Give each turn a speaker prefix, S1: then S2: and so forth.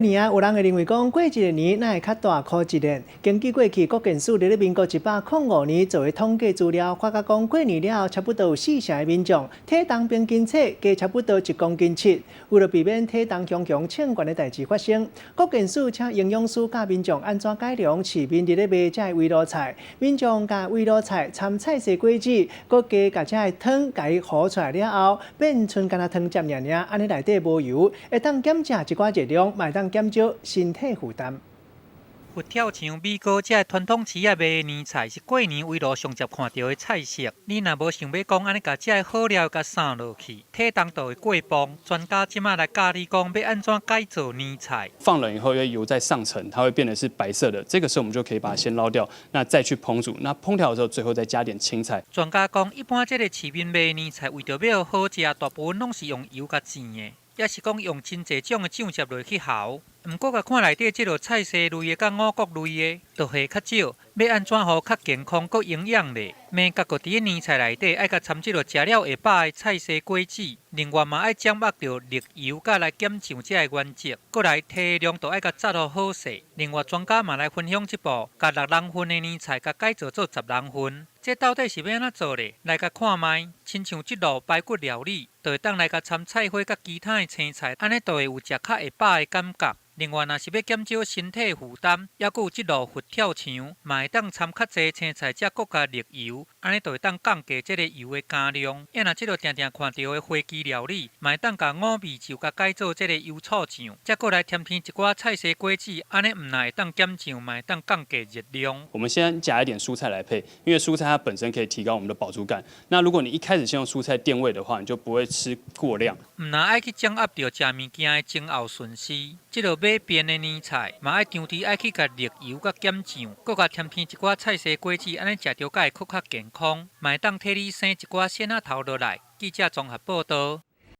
S1: 年啊，有人会认为讲过一个年，那会较大考一年。根据过去国健署伫咧民国105年做的统计资料，发觉讲过年了后，差不多有4成的民众体重平均测加差不多1公斤7。为了避免体重强强称悬的代志发生，国健署请营养师教民众安怎改良市面伫咧卖这的围炉菜。民众甲围炉菜掺菜色果子，搁加甲这的汤，甲伊和出来了后，变剩干那汤汁尔尔，安尼内底无油，会当减少一寡热量，嘛会当减少身体负担。
S2: 佛跳墙、米糕这传统市啊卖的年菜是过年围炉上接看到的菜色。你若无想要讲安尼，甲这好料甲送落去，体重就会过磅。专家即马来教你讲要安怎改做年菜。
S3: 放冷以后，因为油再上层，它会变得是白色的。这个时候我们就可以把它先捞掉，那再去烹煮。那烹调的时候，最后再加点青菜。
S2: 专家讲，一般这个市面卖的年菜，为着要好食，大部分拢是用油甲煎的。也是讲用真侪种的酱汁落去熬，毋过甲看内底即落菜色类的甲五穀类的，就下较少。要安怎好较健康、佮营养咧？免甲个伫年菜内底爱甲掺即落食了会饱的菜色果子，另外嘛爱掌握着热油，甲来减上这个原则，佮来体量都爱甲抓好好势。另外专家嘛来分享一步，甲6人份的年菜甲改造做10人份。这到底是要安怎做咧？来甲看卖，亲像即路排骨料理，就会当来甲掺菜花甲其他的青菜，安尼就会有食较会饱的感觉。另外，若是要减少身体负担，也佫有即路佛跳墙，嘛会当掺较济青菜，才佫加热油，安尼就会当降低即个油的加量。也若即落定定看到的花枝料理，嘛会当甲五味就甲改做即个油醋酱，才佫来添添一寡菜色果子，安尼毋但会当减酱，嘛会当降低热量。
S3: 我们先加一点蔬菜来配，因为蔬菜它本身可以提高我们的饱足感。那如果你一开始先用蔬菜垫胃的话，你就不会吃过量。
S2: 毋但爱去掌握着食物件的前后顺序，即落买变的年菜，嘛爱张题爱去甲热油甲减酱，佮甲添添一寡菜色果子，安尼食着才会较健康，嘛会当替你省一寡鲜仔头落来。记者综合报道。